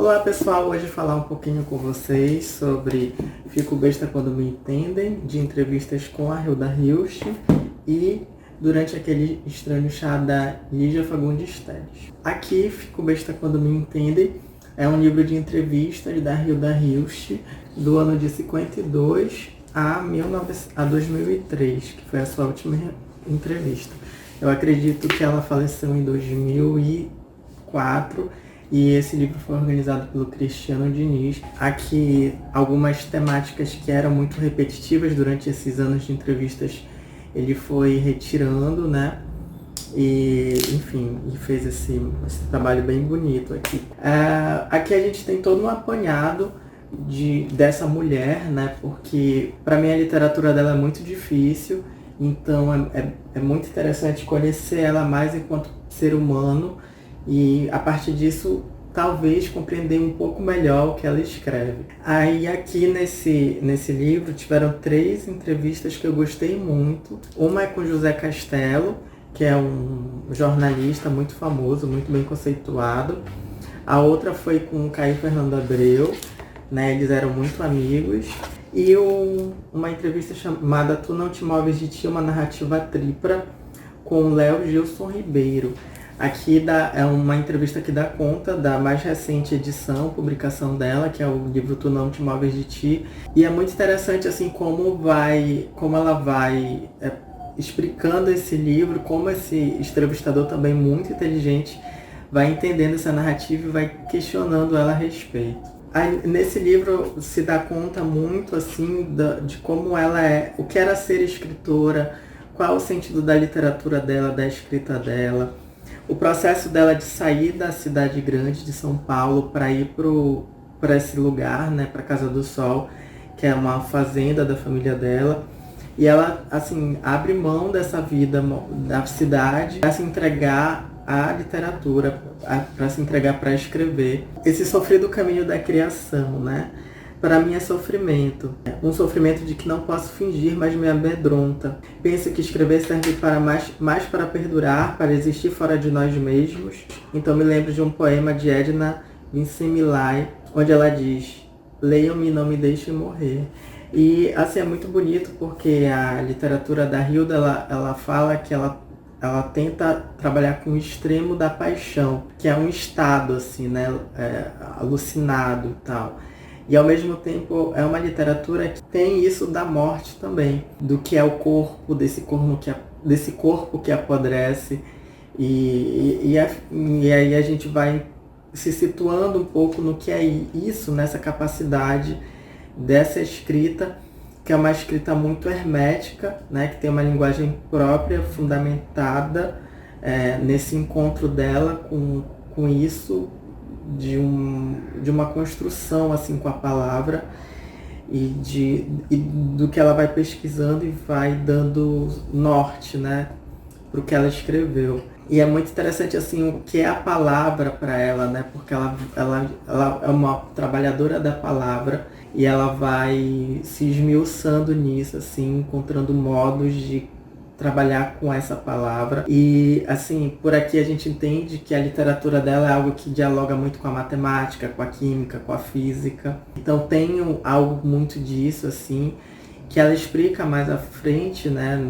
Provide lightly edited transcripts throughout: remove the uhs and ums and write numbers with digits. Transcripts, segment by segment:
Olá pessoal, hoje falar um pouquinho com vocês sobre Fico Besta Quando Me Entendem, de entrevistas com a Hilda Hilst e Durante Aquele Estranho Chá da Lígia Fagundes Telles. Aqui, Fico Besta Quando Me Entendem é um livro de entrevistas da Hilda Hilst do ano de 52 a 2003, que foi a sua última entrevista. Eu acredito que ela faleceu em 2004 e esse livro foi organizado pelo Cristiano Diniz. Aqui, algumas temáticas que eram muito repetitivas durante esses anos de entrevistas, ele foi retirando, né? E, enfim, e fez esse trabalho bem bonito aqui. Aqui a gente tem todo um apanhado dessa mulher, né? Porque, para mim, a literatura dela é muito difícil. Então, é muito interessante conhecer ela mais enquanto ser humano e, a partir disso, talvez compreender um pouco melhor o que ela escreve. Aí, aqui nesse livro, tiveram 3 entrevistas que eu gostei muito. Uma é com José Castelo, que é um jornalista muito famoso, muito bem conceituado. A outra foi com o Caio Fernando Abreu, né? Eles eram muito amigos. E uma entrevista chamada Tu Não Te Moves de Ti, uma narrativa tripla, com o Léo Gilson Ribeiro. Aqui é uma entrevista que dá conta da mais recente edição, publicação dela, que é o livro Tu Não Te Moves de Ti. E é muito interessante assim como ela vai explicando esse livro, como esse entrevistador também muito inteligente vai entendendo essa narrativa e vai questionando ela a respeito. Aí, nesse livro se dá conta muito assim de como ela o que era ser escritora, qual o sentido da literatura dela, da escrita dela, o processo dela de sair da cidade grande de São Paulo para ir para esse lugar, né, para Casa do Sol, que é uma fazenda da família dela. E ela, assim, abre mão dessa vida da cidade para se entregar à literatura, para se entregar para escrever. Esse sofrido caminho da criação, né? Para mim é sofrimento. Um sofrimento de que não posso fingir, mas me amedronta. Penso que escrever serve para mais para perdurar, para existir fora de nós mesmos. Então me lembro de um poema de Edna Vincimilai, onde ela diz: leiam-me e não me deixem morrer. E assim, é muito bonito porque a literatura da Hilda, ela fala que ela tenta trabalhar com o extremo da paixão, que é um estado assim, né, alucinado e tal. E ao mesmo tempo é uma literatura que tem isso da morte também, do que é o corpo, desse corpo que apodrece. E aí a gente vai se situando um pouco no que é isso, nessa capacidade dessa escrita, que é uma escrita muito hermética, né, que tem uma linguagem própria, fundamentada nesse encontro dela com isso, de uma construção assim com a palavra e do que ela vai pesquisando e vai dando norte, né, para o que ela escreveu. E é muito interessante assim o que é a palavra para ela, né, porque ela é uma trabalhadora da palavra e ela vai se esmiuçando nisso, assim, encontrando modos de trabalhar com essa palavra. E, assim, por aqui a gente entende que a literatura dela é algo que dialoga muito com a matemática, com a química, com a física. Então tem algo muito disso, assim, que ela explica mais à frente, né,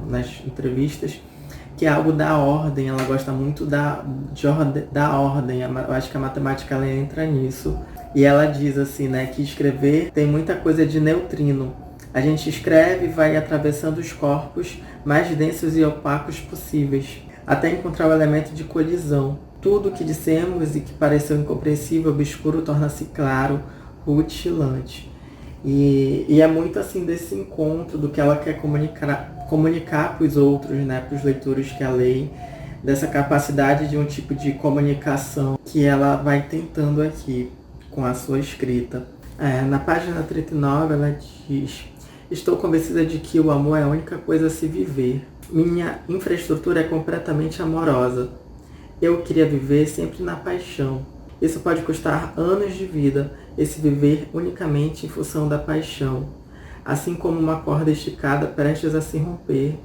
nas entrevistas, que é algo da ordem. Ela gosta muito da ordem. Eu acho que a matemática ela entra nisso. E ela diz assim, né, que escrever tem muita coisa de neutrino. A gente escreve e vai atravessando os corpos mais densos e opacos possíveis, até encontrar o elemento de colisão. Tudo o que dissemos e que pareceu incompreensível, obscuro, torna-se claro, rutilante. E é muito assim desse encontro, do que ela quer comunicar para os outros, né, para os leitores que a leem, dessa capacidade de um tipo de comunicação que ela vai tentando aqui com a sua escrita. Na página 39 ela diz: estou convencida de que o amor é a única coisa a se viver. Minha infraestrutura é completamente amorosa. Eu queria viver sempre na paixão. Isso pode custar anos de vida, esse viver unicamente em função da paixão. Assim como uma corda esticada prestes a se romper,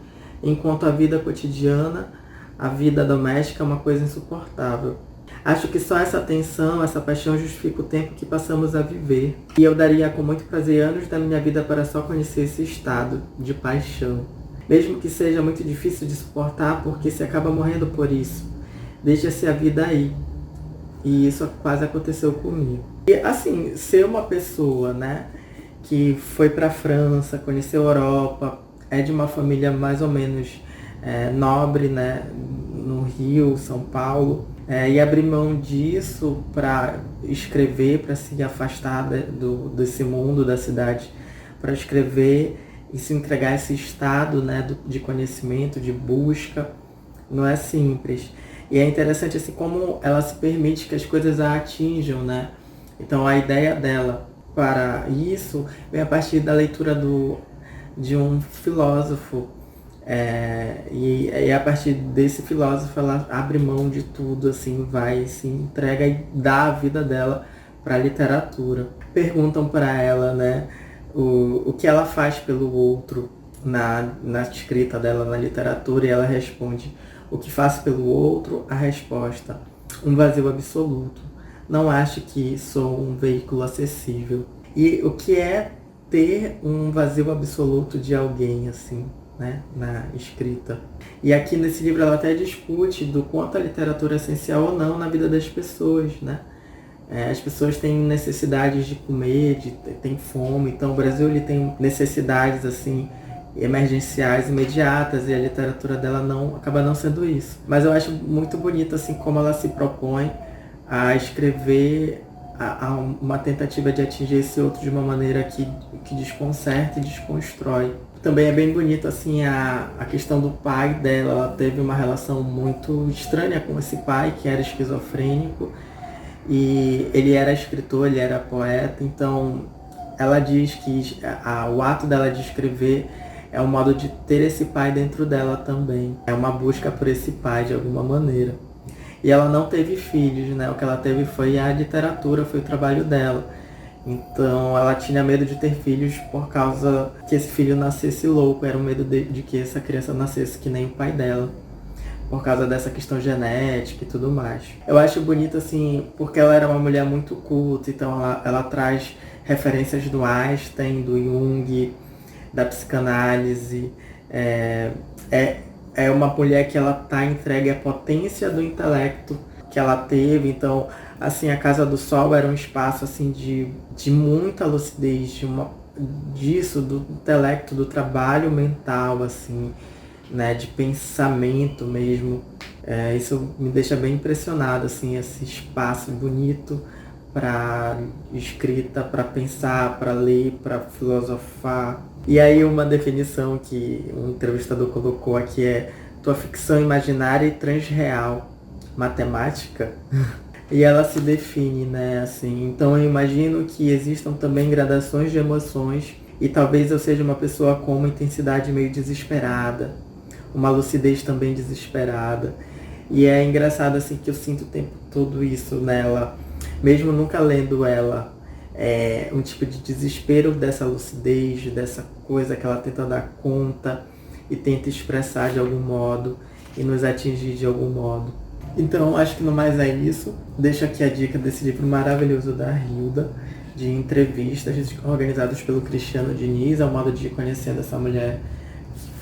enquanto a vida cotidiana, a vida doméstica é uma coisa insuportável. Acho que só essa tensão, essa paixão justifica o tempo que passamos a viver. E eu daria com muito prazer anos da minha vida para só conhecer esse estado de paixão. Mesmo que seja muito difícil de suportar, porque se acaba morrendo por isso. Deixa-se a vida aí. E isso quase aconteceu comigo. E assim, ser uma pessoa, né, que foi para a França, conheceu a Europa, é de uma família mais ou menos nobre, né, no Rio, São Paulo, e abrir mão disso para escrever, para se afastar desse mundo da cidade, para escrever e se entregar a esse estado, né, de conhecimento, de busca, não é simples. E é interessante assim como ela se permite que as coisas a atinjam, né? Então a ideia dela para isso vem a partir da leitura de um filósofo. E a partir desse filósofo ela abre mão de tudo, assim, vai, se entrega e dá a vida dela para a literatura. Perguntam para ela, né, o que ela faz pelo outro na escrita dela, na literatura, e ela responde: o que faço pelo outro? A resposta: um vazio absoluto. Não acho que sou um veículo acessível. E o que é ter um vazio absoluto de alguém, assim, né, na escrita? E aqui nesse livro ela até discute do quanto a literatura é essencial ou não na vida das pessoas, né? As pessoas têm necessidades de comer, têm fome. Então o Brasil ele tem necessidades assim emergenciais, imediatas, e a literatura dela acaba não sendo isso. Mas eu acho muito bonito assim como ela se propõe a escrever uma tentativa de atingir esse outro de uma maneira que desconcerta e desconstrói. Também é bem bonito assim a questão do pai dela. Ela teve uma relação muito estranha com esse pai, que era esquizofrênico, e ele era escritor, ele era poeta. Então ela diz que o ato dela de escrever é um modo de ter esse pai dentro dela também. É uma busca por esse pai de alguma maneira. E ela não teve filhos, né? O que ela teve foi a literatura, foi o trabalho dela. Então ela tinha medo de ter filhos por causa que esse filho nascesse louco. Era o medo de que essa criança nascesse que nem o pai dela, por causa dessa questão genética e tudo mais. Eu acho bonito assim, porque ela era uma mulher muito culta, então ela traz referências do Einstein, do Jung, da psicanálise. É uma mulher que ela tá entregue à potência do intelecto que ela teve. Então, assim, a Casa do Sol era um espaço assim de muita lucidez, disso, do intelecto, do trabalho mental, assim, né, de pensamento mesmo. Isso me deixa bem impressionado, assim, esse espaço bonito para escrita, para pensar, para ler, para filosofar. E aí uma definição que um entrevistador colocou aqui é: tua ficção imaginária e transreal, matemática. E ela se define, né, assim. Então eu imagino que existam também gradações de emoções, e talvez eu seja uma pessoa com uma intensidade meio desesperada, uma lucidez também desesperada. E é engraçado assim que eu sinto o tempo todo isso nela, mesmo nunca lendo ela. Um tipo de desespero dessa lucidez, dessa coisa que ela tenta dar conta e tenta expressar de algum modo e nos atingir de algum modo. Então acho que no mais é isso. Deixo aqui a dica desse livro maravilhoso da Hilda, de entrevistas organizadas pelo Cristiano Diniz. É um modo de ir conhecendo essa mulher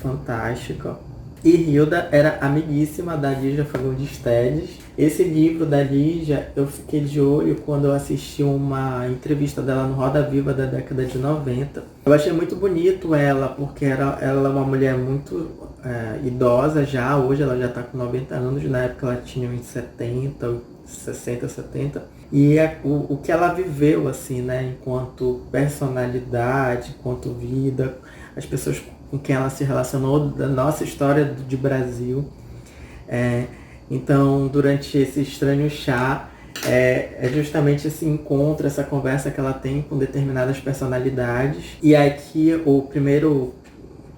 fantástica. E Hilda era amiguíssima da Lígia Fagundes Teles. Esse livro da Lígia, eu fiquei de olho quando eu assisti uma entrevista dela no Roda Viva da década de 90. Eu achei muito bonito ela, porque ela é uma mulher muito idosa já. Hoje ela já está com 90 anos, na época ela tinha uns 70, 60, 70. E o que ela viveu, assim, né, enquanto personalidade, enquanto vida, as pessoas com quem ela se relacionou, da nossa história de Brasil. Então, durante esse estranho chá, é justamente esse encontro, essa conversa que ela tem com determinadas personalidades. E aqui o primeiro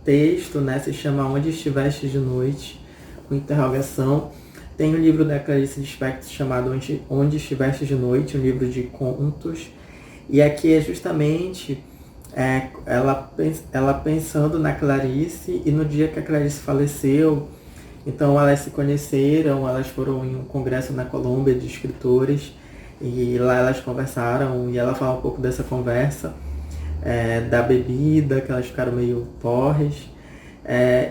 texto, né, se chama Onde Estiveste de Noite, com interrogação. Tem um livro da Clarice Lispector chamado Onde Estiveste de Noite, um livro de contos. E aqui é justamente ela pensando na Clarice, e no dia que a Clarice faleceu, Então elas se conheceram, elas foram em um congresso na Colômbia de escritores e lá elas conversaram e ela fala um pouco dessa conversa, da bebida, que elas ficaram meio porres.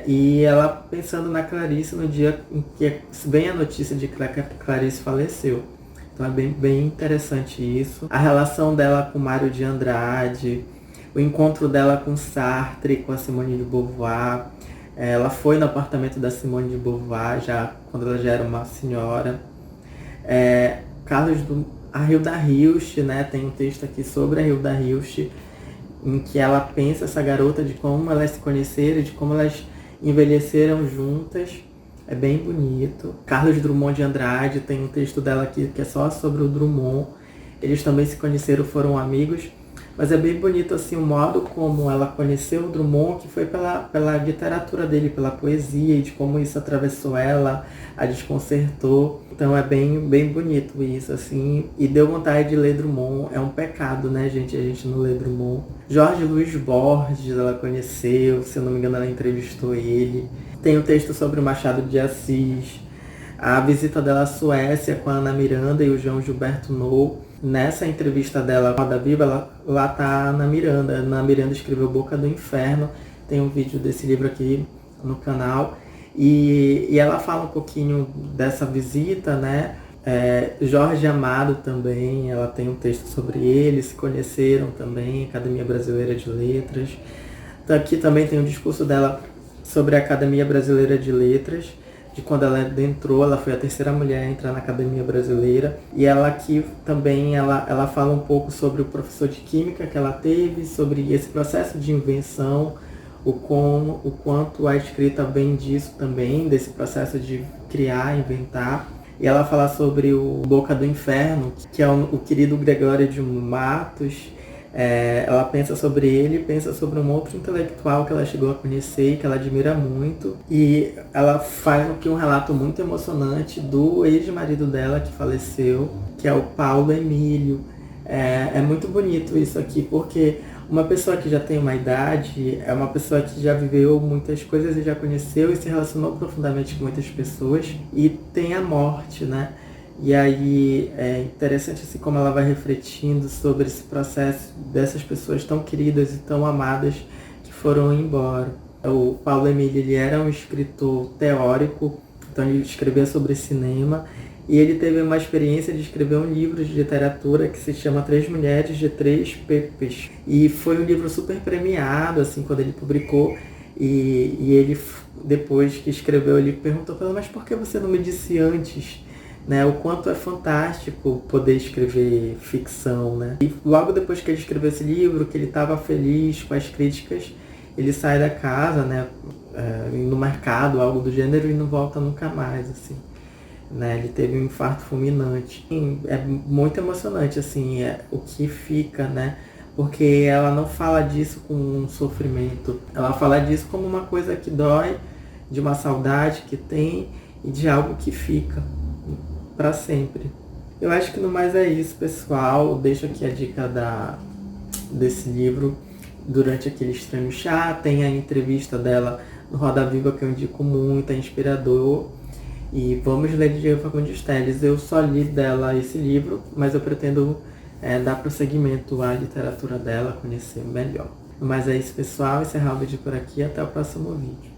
E ela pensando na Clarice no dia em que vem a notícia de que a Clarice faleceu. Então é bem interessante isso. A relação dela com Mário de Andrade, o encontro dela com Sartre, com a Simone de Beauvoir. Ela foi no apartamento da Simone de Beauvoir, quando ela já era uma senhora. A Hilda Hilst, né? Tem um texto aqui sobre a Hilda Hilst, em que ela pensa essa garota de como elas se conheceram, de como elas envelheceram juntas. É bem bonito. Carlos Drummond de Andrade, tem um texto dela aqui que é só sobre o Drummond. Eles também se conheceram, foram amigos. Mas é bem bonito assim, o modo como ela conheceu o Drummond, que foi pela literatura dele, pela poesia, e de como isso atravessou ela, a desconcertou. Então é bem bonito isso, assim. E deu vontade de ler Drummond. É um pecado, né, gente? A gente não lê Drummond. Jorge Luiz Borges, ela conheceu, se eu não me engano, ela entrevistou ele. Tem um texto sobre o Machado de Assis. A visita dela à Suécia com a Ana Miranda e o João Gilberto Nou. Nessa entrevista dela, Roda Viva, lá tá a Ana Miranda. A Ana Miranda escreveu Boca do Inferno. Tem um vídeo desse livro aqui no canal. E ela fala um pouquinho dessa visita, né? Jorge Amado também, ela tem um texto sobre ele, se conheceram também, Academia Brasileira de Letras. Então, aqui também tem um discurso dela sobre a Academia Brasileira de Letras, de quando ela entrou, ela foi a terceira mulher a entrar na Academia Brasileira. E ela aqui também, ela fala um pouco sobre o professor de Química que ela teve, sobre esse processo de invenção, o quanto a escrita vem disso também, desse processo de criar, inventar. E ela fala sobre o Boca do Inferno, que é o querido Gregório de Matos. Ela pensa sobre ele, pensa sobre um outro intelectual que ela chegou a conhecer e que ela admira muito. E ela faz aqui um relato muito emocionante do ex-marido dela que faleceu, que é o Paulo Emílio. É muito bonito isso aqui, porque uma pessoa que já tem uma idade é uma pessoa que já viveu muitas coisas e já conheceu e se relacionou profundamente com muitas pessoas, e tem a morte, né? E aí é interessante assim como ela vai refletindo sobre esse processo dessas pessoas tão queridas e tão amadas que foram embora. O Paulo Emílio, ele era um escritor teórico, então ele escrevia sobre cinema, e ele teve uma experiência de escrever um livro de literatura que se chama Três Mulheres de Três Pepes. E foi um livro super premiado, assim, quando ele publicou. E ele, depois que escreveu, ele perguntou para ela, mas por que você não me disse antes? Né, o quanto é fantástico poder escrever ficção, né? E logo depois que ele escreveu esse livro, que ele estava feliz com as críticas, ele sai da casa, né, no mercado, algo do gênero, e não volta nunca mais, assim. Né? Ele teve um infarto fulminante. É muito emocionante, assim, o que fica, né? Porque ela não fala disso com um sofrimento. Ela fala disso como uma coisa que dói, de uma saudade que tem e de algo que fica para sempre. Eu acho que no mais é isso, pessoal. Deixo aqui a dica desse livro Durante Aquele Estranho Chá. Tem a entrevista dela no Roda Viva, que eu indico muito, é inspirador. E vamos ler de Diego Fagundes Telles. Eu só li dela esse livro, mas eu pretendo dar prosseguimento à literatura dela, conhecer melhor. Mas é isso, pessoal. Encerrar o vídeo por aqui. Até o próximo vídeo.